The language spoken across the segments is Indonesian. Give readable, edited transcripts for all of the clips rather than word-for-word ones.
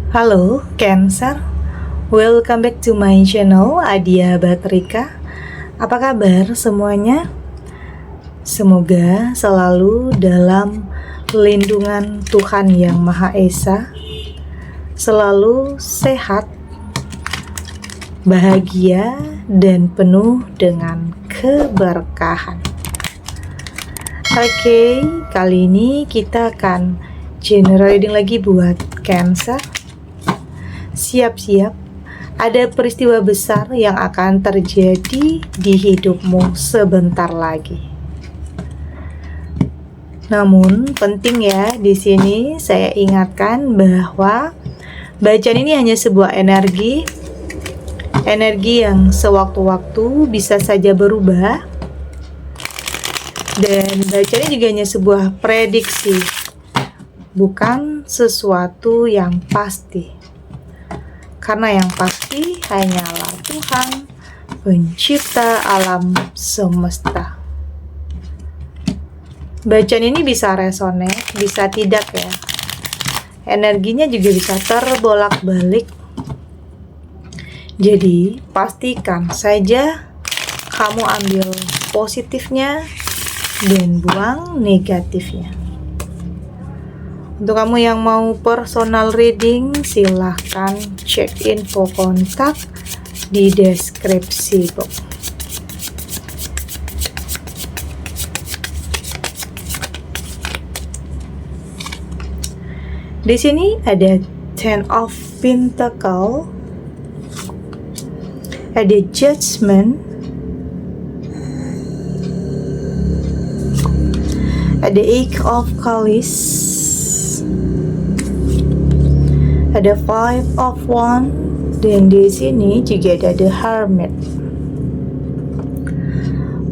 Halo Cancer, welcome back to my channel Adia Batrika. Apa kabar semuanya? Semoga selalu dalam lindungan Tuhan Yang Maha Esa, selalu sehat, bahagia, dan penuh dengan keberkahan. Oke, kali ini kita akan general reading lagi buat Cancer. Siap-siap, ada peristiwa besar yang akan terjadi di hidupmu sebentar lagi. Namun penting ya, di sini saya ingatkan bahwa bacaan ini hanya sebuah energi yang sewaktu-waktu bisa saja berubah, dan bacaan ini juga hanya sebuah prediksi, bukan sesuatu yang pasti. Karena yang pasti hanyalah Tuhan, pencipta alam semesta. Bacaan ini bisa resonate, bisa tidak ya. Energinya juga bisa terbolak-balik. Jadi, pastikan saja kamu ambil positifnya dan buang negatifnya. Untuk kamu yang mau personal reading, silahkan cek info kontak di deskripsi box. Di sini ada Ten of Pentacles, ada Judgment, ada Eight of Cups, ada Five of Wands, dan di sini juga ada The Hermit.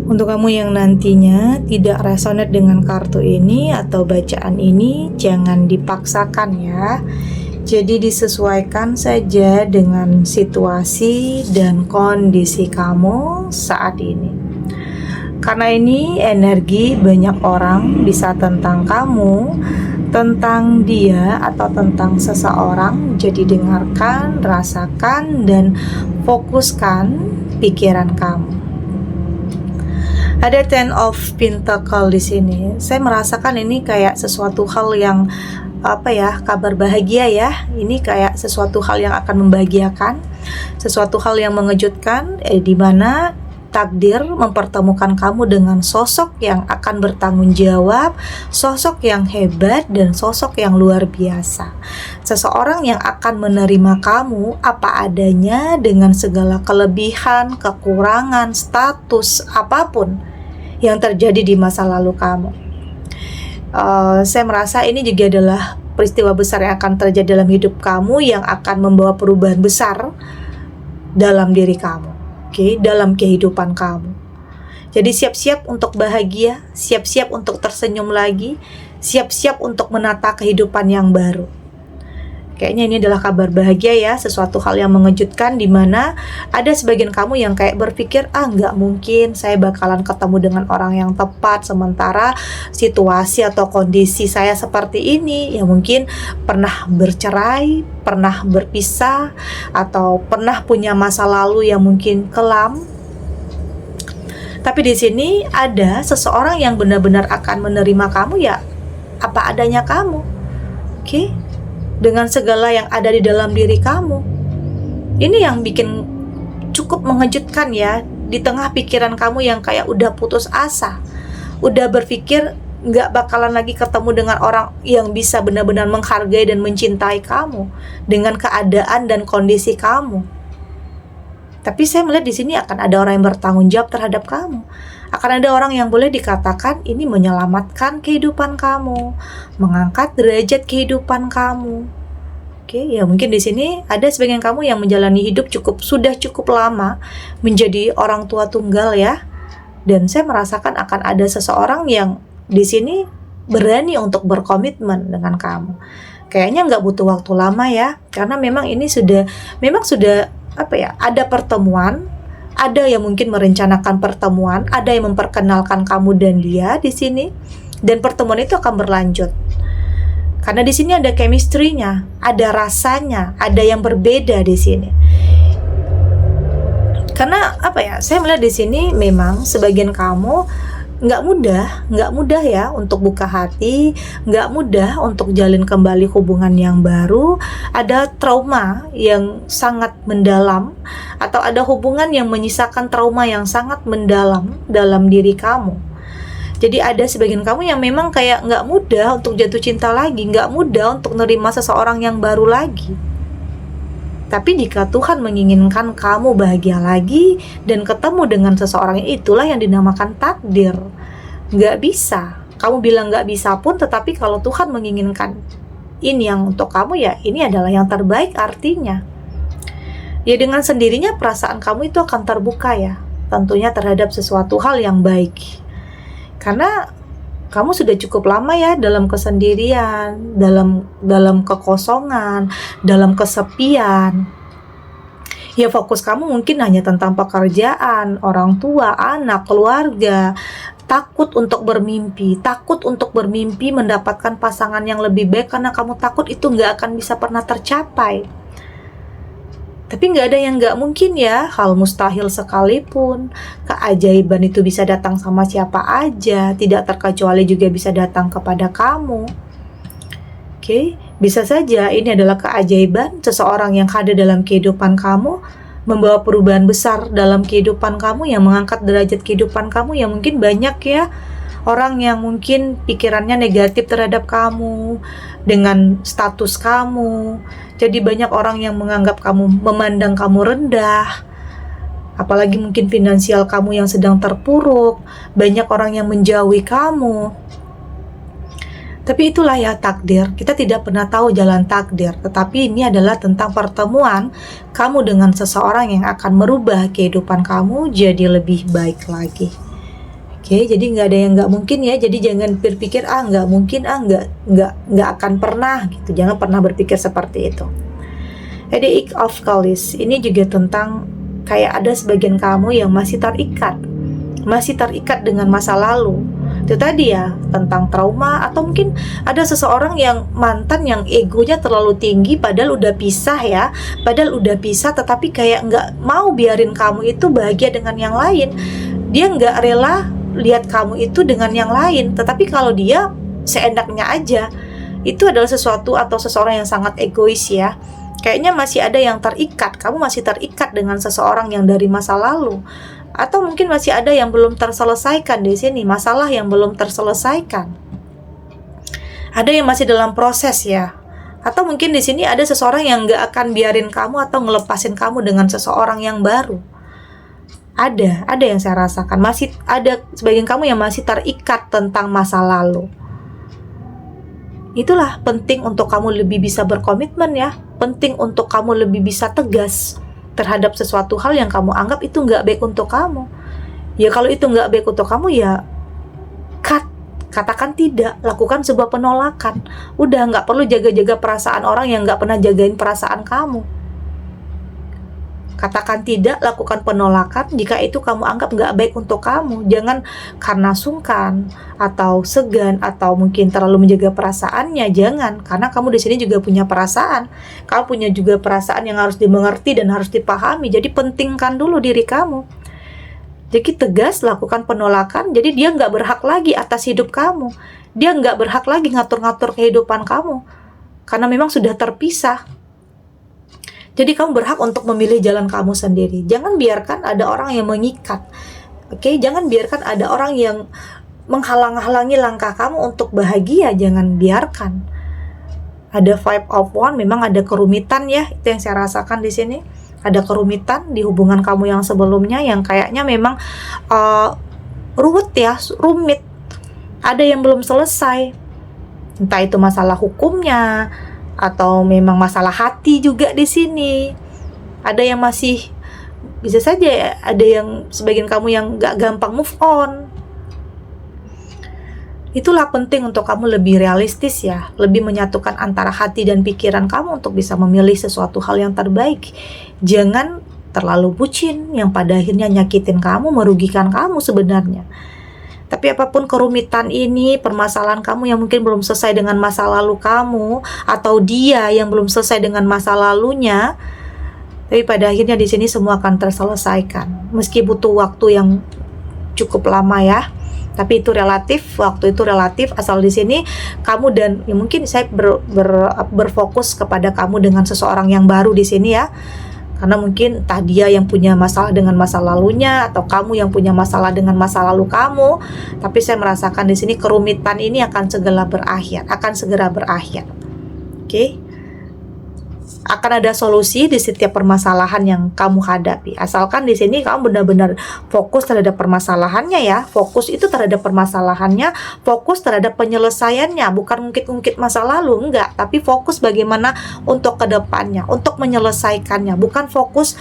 Untuk kamu yang nantinya tidak resonate dengan kartu ini atau bacaan ini, jangan dipaksakan ya. Jadi disesuaikan saja dengan situasi dan kondisi kamu saat ini. Karena ini energi banyak orang, bisa tentang kamu, tentang dia, atau tentang seseorang. Jadi dengarkan, rasakan, dan fokuskan pikiran kamu. Ada Ten of Pentacles di sini. Saya merasakan ini kayak sesuatu hal yang kabar bahagia ya. Ini kayak sesuatu hal yang akan membahagiakan, sesuatu hal yang mengejutkan, di mana takdir mempertemukan kamu dengan sosok yang akan bertanggung jawab, sosok yang hebat, dan sosok yang luar biasa. Seseorang yang akan menerima kamu apa adanya dengan segala kelebihan, kekurangan, status, apapun yang terjadi di masa lalu kamu. Saya merasa ini juga adalah peristiwa besar yang akan terjadi dalam hidup kamu, yang akan membawa perubahan besar dalam diri kamu. Dalam kehidupan kamu. Jadi siap-siap untuk bahagia, siap-siap untuk tersenyum lagi, siap-siap untuk menata kehidupan yang baru. Kayaknya ini adalah kabar bahagia ya, sesuatu hal yang mengejutkan, di mana ada sebagian kamu yang kayak berpikir, nggak mungkin saya bakalan ketemu dengan orang yang tepat, sementara situasi atau kondisi saya seperti ini, ya mungkin pernah bercerai, pernah berpisah, atau pernah punya masa lalu yang mungkin kelam. Tapi di sini ada seseorang yang benar-benar akan menerima kamu ya apa adanya kamu. Dengan segala yang ada di dalam diri kamu. Ini yang bikin cukup mengejutkan ya, di tengah pikiran kamu yang kayak udah putus asa, udah berpikir gak bakalan lagi ketemu dengan orang yang bisa benar-benar menghargai dan mencintai kamu dengan keadaan dan kondisi kamu. Tapi saya melihat di sini akan ada orang yang bertanggung jawab terhadap kamu. Akan ada orang yang boleh dikatakan ini menyelamatkan kehidupan kamu, mengangkat derajat kehidupan kamu. Ya mungkin di sini ada sebagian kamu yang menjalani hidup sudah cukup lama menjadi orang tua tunggal ya. Dan saya merasakan akan ada seseorang yang di sini berani untuk berkomitmen dengan kamu. Kayaknya nggak butuh waktu lama ya, karena memang ini sudah ada pertemuan. Ada yang mungkin merencanakan pertemuan, ada yang memperkenalkan kamu dan dia di sini, dan pertemuan itu akan berlanjut. Karena di sini ada chemistry-nya, ada rasanya, ada yang berbeda di sini. Karena apa ya? Saya melihat di sini memang sebagian kamu nggak mudah ya untuk buka hati, nggak mudah untuk jalin kembali hubungan yang baru. Ada trauma yang sangat mendalam, atau ada hubungan yang menyisakan trauma yang sangat mendalam dalam diri kamu. Jadi ada sebagian kamu yang memang kayak nggak mudah untuk jatuh cinta lagi, nggak mudah untuk menerima seseorang yang baru lagi. Tapi jika Tuhan menginginkan kamu bahagia lagi dan ketemu dengan seseorang, itulah yang dinamakan takdir. Nggak bisa. Kamu bilang nggak bisa pun, tetapi kalau Tuhan menginginkan ini yang untuk kamu, ya ini adalah yang terbaik artinya. Ya dengan sendirinya perasaan kamu itu akan terbuka ya, tentunya terhadap sesuatu hal yang baik. Karena kamu sudah cukup lama ya dalam kesendirian, dalam kekosongan, dalam kesepian. Ya fokus kamu mungkin hanya tentang pekerjaan, orang tua, anak, keluarga. Takut untuk bermimpi mendapatkan pasangan yang lebih baik karena kamu takut itu nggak akan bisa pernah tercapai. Tapi nggak ada yang nggak mungkin ya, hal mustahil sekalipun. Keajaiban itu bisa datang sama siapa aja, tidak terkecuali juga bisa datang kepada kamu. Oke, bisa saja ini adalah keajaiban, seseorang yang hadir dalam kehidupan kamu, membawa perubahan besar dalam kehidupan kamu, yang mengangkat derajat kehidupan kamu. Yang mungkin banyak ya orang yang mungkin pikirannya negatif terhadap kamu, dengan status kamu. Jadi banyak orang yang menganggap kamu, memandang kamu rendah. Apalagi mungkin finansial kamu yang sedang terpuruk. Banyak orang yang menjauhi kamu. Tapi itulah ya takdir. Kita tidak pernah tahu jalan takdir. Tetapi ini adalah tentang pertemuan kamu dengan seseorang yang akan merubah kehidupan kamu jadi lebih baik lagi. Oke, jadi nggak ada yang nggak mungkin ya. Jadi jangan berpikir nggak mungkin, nggak akan pernah gitu. Jangan pernah berpikir seperti itu. The Eight of Cups ini juga tentang kayak ada sebagian kamu yang masih terikat dengan masa lalu. Itu tadi ya, tentang trauma, atau mungkin ada seseorang yang mantan yang egonya terlalu tinggi, padahal udah pisah ya, tetapi kayak nggak mau biarin kamu itu bahagia dengan yang lain. Dia nggak rela lihat kamu itu dengan yang lain, tetapi kalau dia seenaknya aja. Itu adalah sesuatu atau seseorang yang sangat egois ya. Kayaknya masih ada yang terikat, kamu masih terikat dengan seseorang yang dari masa lalu. Atau mungkin masih ada yang belum terselesaikan di sini, masalah yang belum terselesaikan. Ada yang masih dalam proses ya. Atau mungkin di sini ada seseorang yang nggak akan biarin kamu atau ngelepasin kamu dengan seseorang yang baru. Ada yang saya rasakan. Masih ada sebagian kamu yang masih terikat tentang masa lalu. Itulah penting untuk kamu lebih bisa berkomitmen ya. Penting untuk kamu lebih bisa tegas terhadap sesuatu hal yang kamu anggap itu nggak baik untuk kamu. Ya kalau itu nggak baik untuk kamu ya katakan tidak, lakukan sebuah penolakan. Udah nggak perlu jaga-jaga perasaan orang yang nggak pernah jagain perasaan kamu. Katakan tidak, lakukan penolakan jika itu kamu anggap nggak baik untuk kamu. Jangan karena sungkan atau segan atau mungkin terlalu menjaga perasaannya. Jangan, karena kamu di sini juga punya perasaan. Kamu punya juga perasaan yang harus dimengerti dan harus dipahami. Jadi pentingkan dulu diri kamu. Jadi tegas lakukan penolakan. Jadi dia nggak berhak lagi atas hidup kamu. Dia nggak berhak lagi ngatur-ngatur kehidupan kamu. Karena memang sudah terpisah. Jadi kamu berhak untuk memilih jalan kamu sendiri. Jangan biarkan ada orang yang mengikat. Oke, jangan biarkan ada orang yang menghalang-halangi langkah kamu untuk bahagia. Jangan biarkan. Ada 5 of Wands, memang ada kerumitan ya. Itu yang saya rasakan di sini. Ada kerumitan di hubungan kamu yang sebelumnya yang kayaknya memang rumit. Ada yang belum selesai. Entah itu masalah hukumnya, atau memang masalah hati juga di sini. Ada yang masih, bisa saja ada yang sebagian kamu yang gak gampang move on. Itulah penting untuk kamu lebih realistis ya, lebih menyatukan antara hati dan pikiran kamu untuk bisa memilih sesuatu hal yang terbaik. Jangan terlalu bucin yang pada akhirnya nyakitin kamu, merugikan kamu sebenarnya. Tapi apapun kerumitan ini, permasalahan kamu yang mungkin belum selesai dengan masa lalu kamu, atau dia yang belum selesai dengan masa lalunya, tapi pada akhirnya di sini semua akan terselesaikan. Meski butuh waktu yang cukup lama ya, tapi itu relatif, waktu itu relatif. Asal di sini kamu dan ya mungkin saya berfokus kepada kamu dengan seseorang yang baru di sini ya. Karena mungkin entah dia yang punya masalah dengan masa lalunya atau kamu yang punya masalah dengan masa lalu kamu. Tapi saya merasakan di sini kerumitan ini akan segera berakhir. Oke? Akan ada solusi di setiap permasalahan yang kamu hadapi. Asalkan di sini kamu benar-benar fokus terhadap permasalahannya ya. Fokus itu terhadap permasalahannya, fokus terhadap penyelesaiannya, bukan ngungkit-ngungkit masa lalu, enggak. Tapi fokus bagaimana untuk kedepannya, untuk menyelesaikannya. Bukan fokus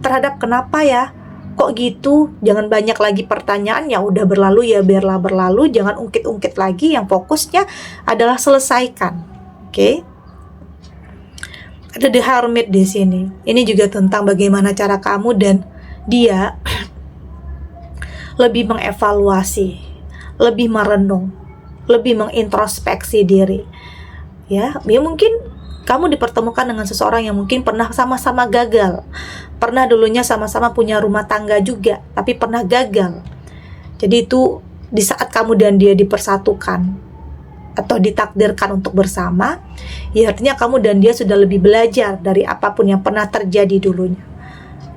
terhadap kenapa ya, kok gitu. Jangan banyak lagi pertanyaan, ya udah berlalu ya biarlah berlalu. Jangan ungkit-ungkit lagi, yang fokusnya adalah selesaikan. Oke? Ada The Hermit di sini. Ini juga tentang bagaimana cara kamu dan dia lebih mengevaluasi, lebih merenung, lebih mengintrospeksi diri. Ya mungkin kamu dipertemukan dengan seseorang yang mungkin pernah sama-sama gagal. Pernah dulunya sama-sama punya rumah tangga juga, tapi pernah gagal. Jadi itu di saat kamu dan dia dipersatukan atau ditakdirkan untuk bersama, ya artinya kamu dan dia sudah lebih belajar dari apapun yang pernah terjadi dulunya.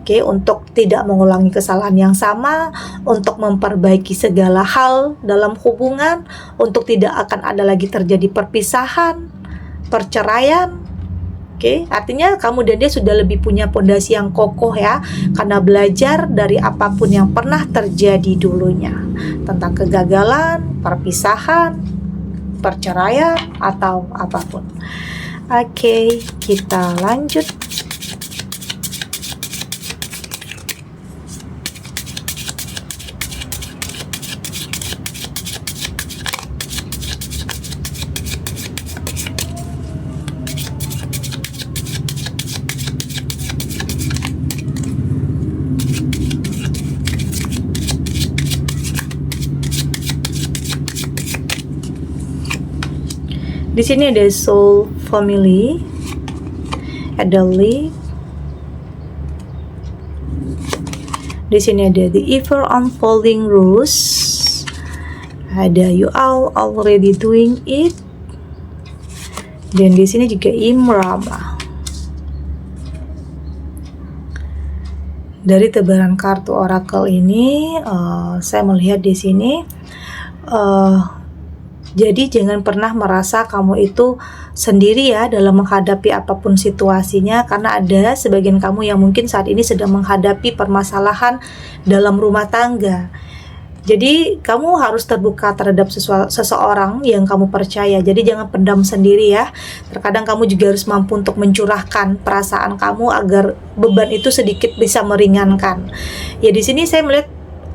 Oke, untuk tidak mengulangi kesalahan yang sama, untuk memperbaiki segala hal dalam hubungan, untuk tidak akan ada lagi terjadi perpisahan, perceraian. Oke, artinya kamu dan dia sudah lebih punya pondasi yang kokoh ya, karena belajar dari apapun yang pernah terjadi dulunya, tentang kegagalan, perpisahan, perceraian atau apapun. Oke, kita lanjut. Di sini ada Soul Family, ada Leaf. Di sini ada The Ever Unfolding Rose, ada You All Already Doing It, dan di sini juga Imrama. Dari tebaran kartu oracle ini, saya melihat di sini. Jadi jangan pernah merasa kamu itu sendiri ya dalam menghadapi apapun situasinya, karena ada sebagian kamu yang mungkin saat ini sedang menghadapi permasalahan dalam rumah tangga. Jadi kamu harus terbuka terhadap seseorang yang kamu percaya. Jadi jangan pendam sendiri ya. Terkadang kamu juga harus mampu untuk mencurahkan perasaan kamu agar beban itu sedikit bisa meringankan. Ya di sini saya melihat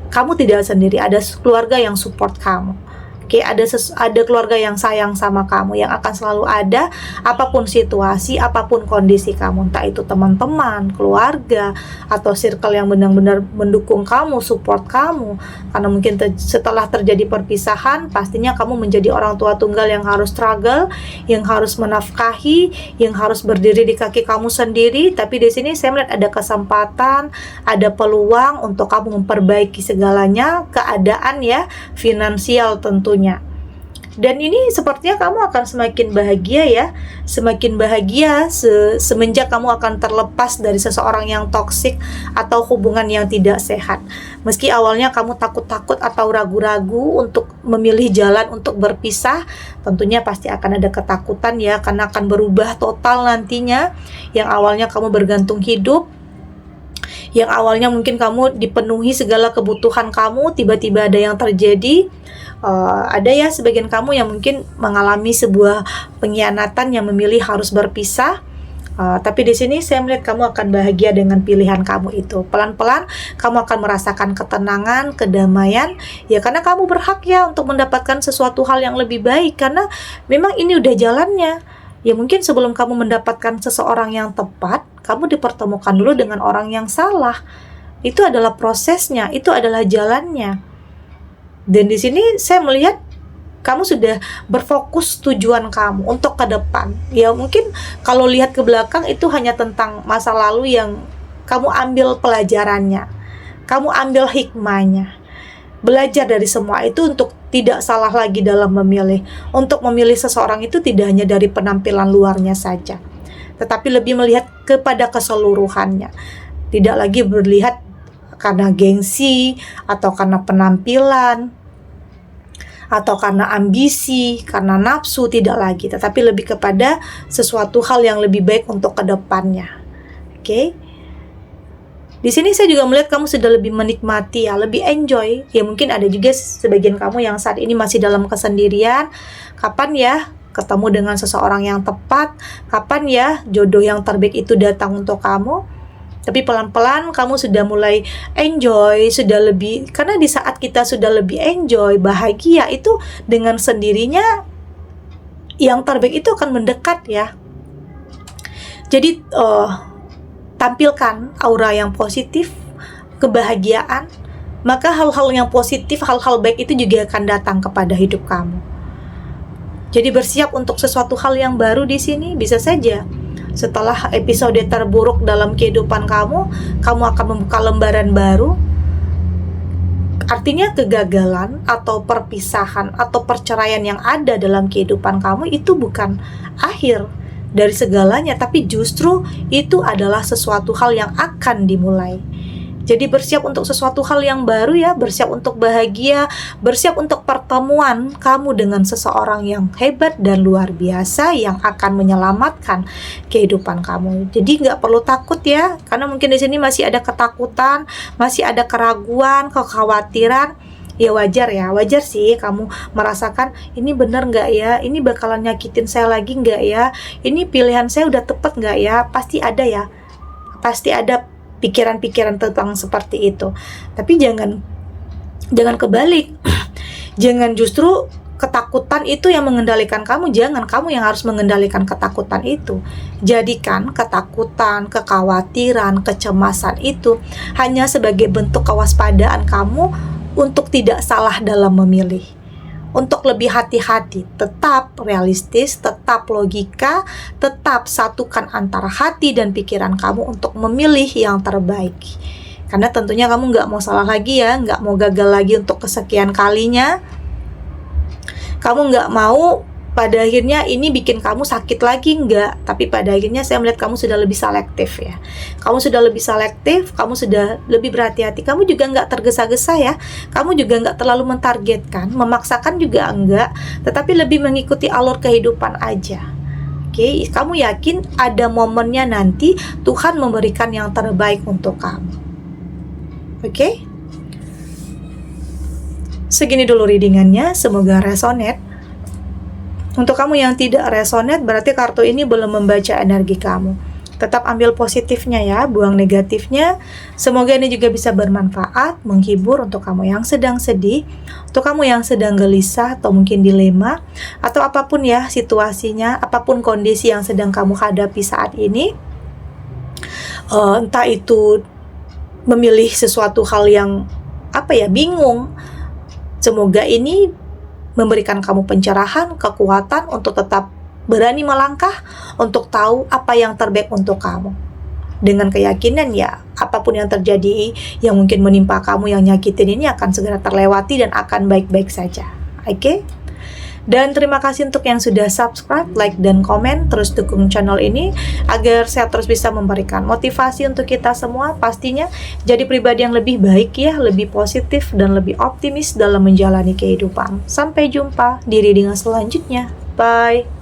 kamu tidak sendiri, ada keluarga yang support kamu. Oke, ada keluarga yang sayang sama kamu, yang akan selalu ada apapun situasi, apapun kondisi kamu, entah itu teman-teman, keluarga, atau circle yang benar-benar mendukung kamu, support kamu. Karena mungkin setelah terjadi perpisahan, pastinya kamu menjadi orang tua tunggal yang harus struggle, yang harus menafkahi, yang harus berdiri di kaki kamu sendiri. Tapi di sini saya melihat ada kesempatan, ada peluang untuk kamu memperbaiki segalanya, keadaan ya, finansial tentunya. Dan ini sepertinya kamu akan semakin bahagia ya, semakin bahagia semenjak kamu akan terlepas dari seseorang yang toksik atau hubungan yang tidak sehat. Meski awalnya kamu takut-takut atau ragu-ragu untuk memilih jalan untuk berpisah, tentunya pasti akan ada ketakutan ya, karena akan berubah total nantinya. Yang awalnya kamu bergantung hidup, yang awalnya mungkin kamu dipenuhi segala kebutuhan kamu, tiba-tiba ada yang terjadi. Ada ya sebagian kamu yang mungkin mengalami sebuah pengkhianatan yang memilih harus berpisah. Tapi di sini saya melihat kamu akan bahagia dengan pilihan kamu itu. Pelan-pelan kamu akan merasakan ketenangan, kedamaian. Ya karena kamu berhak ya untuk mendapatkan sesuatu hal yang lebih baik. Karena memang ini udah jalannya. Ya mungkin sebelum kamu mendapatkan seseorang yang tepat, kamu dipertemukan dulu dengan orang yang salah. Itu adalah prosesnya, itu adalah jalannya. Dan di sini saya melihat kamu sudah berfokus tujuan kamu untuk ke depan. Ya mungkin kalau lihat ke belakang itu hanya tentang masa lalu yang kamu ambil pelajarannya, kamu ambil hikmahnya. Belajar dari semua itu untuk tidak salah lagi dalam memilih. Untuk memilih seseorang itu tidak hanya dari penampilan luarnya saja, tetapi lebih melihat kepada keseluruhannya. Tidak lagi berlihat karena gengsi, atau karena penampilan, atau karena ambisi, karena nafsu, tidak lagi, tetapi lebih kepada sesuatu hal yang lebih baik untuk kedepannya. Oke? Di sini saya juga melihat kamu sudah lebih menikmati ya, lebih enjoy. Ya mungkin ada juga sebagian kamu yang saat ini masih dalam kesendirian. Kapan ya ketemu dengan seseorang yang tepat? Kapan ya jodoh yang terbaik itu datang untuk kamu? Tapi pelan-pelan kamu sudah mulai enjoy, sudah lebih, karena di saat kita sudah lebih enjoy, bahagia, itu dengan sendirinya yang terbaik itu akan mendekat ya. Jadi tampilkan aura yang positif, kebahagiaan, maka hal-hal yang positif, hal-hal baik itu juga akan datang kepada hidup kamu. Jadi bersiap untuk sesuatu hal yang baru di sini. Bisa saja setelah episode terburuk dalam kehidupan kamu akan membuka lembaran baru. Artinya kegagalan atau perpisahan atau perceraian yang ada dalam kehidupan kamu itu bukan akhir dari segalanya, tapi justru itu adalah sesuatu hal yang akan dimulai. Jadi bersiap untuk sesuatu hal yang baru ya, bersiap untuk bahagia, bersiap untuk pertemuan kamu dengan seseorang yang hebat dan luar biasa yang akan menyelamatkan kehidupan kamu. Jadi nggak perlu takut ya, karena mungkin di sini masih ada ketakutan, masih ada keraguan, kekhawatiran. Ya wajar sih kamu merasakan ini benar nggak ya, ini bakalan nyakitin saya lagi nggak ya, ini pilihan saya udah tepat nggak ya, pasti ada ya, pasti ada pikiran-pikiran tentang seperti itu. Tapi jangan kebalik. Jangan justru ketakutan itu yang mengendalikan kamu. Jangan kamu yang harus mengendalikan ketakutan itu. Jadikan ketakutan, kekhawatiran, kecemasan itu hanya sebagai bentuk kewaspadaan kamu untuk tidak salah dalam memilih, untuk lebih hati-hati, tetap realistis, tetap logika, tetap satukan antara hati dan pikiran kamu untuk memilih yang terbaik. Karena tentunya kamu nggak mau salah lagi ya, nggak mau gagal lagi untuk kesekian kalinya. Kamu nggak mau pada akhirnya ini bikin kamu sakit lagi, enggak. Tapi pada akhirnya saya melihat kamu sudah lebih selektif ya. Kamu sudah lebih selektif, kamu sudah lebih berhati-hati. Kamu juga nggak tergesa-gesa ya. Kamu juga nggak terlalu mentargetkan, memaksakan juga enggak. Tetapi lebih mengikuti alur kehidupan aja. Oke, kamu yakin ada momennya nanti Tuhan memberikan yang terbaik untuk kamu. Oke? Segini dulu readingannya, semoga resonate. Untuk kamu yang tidak resonate, berarti kartu ini belum membaca energi kamu. Tetap ambil positifnya ya, buang negatifnya. Semoga ini juga bisa bermanfaat, menghibur untuk kamu yang sedang sedih, untuk kamu yang sedang gelisah atau mungkin dilema, atau apapun ya situasinya, apapun kondisi yang sedang kamu hadapi saat ini. Entah itu memilih sesuatu hal yang bingung. Semoga ini memberikan kamu pencerahan, kekuatan untuk tetap berani melangkah, untuk tahu apa yang terbaik untuk kamu. Dengan keyakinan ya, apapun yang terjadi yang mungkin menimpa kamu yang nyakitin ini akan segera terlewati dan akan baik-baik saja. Oke? Dan terima kasih untuk yang sudah subscribe, like, dan komen. Terus dukung channel ini agar saya terus bisa memberikan motivasi untuk kita semua. Pastinya jadi pribadi yang lebih baik ya, lebih positif dan lebih optimis dalam menjalani kehidupan. Sampai jumpa di reading selanjutnya. Bye.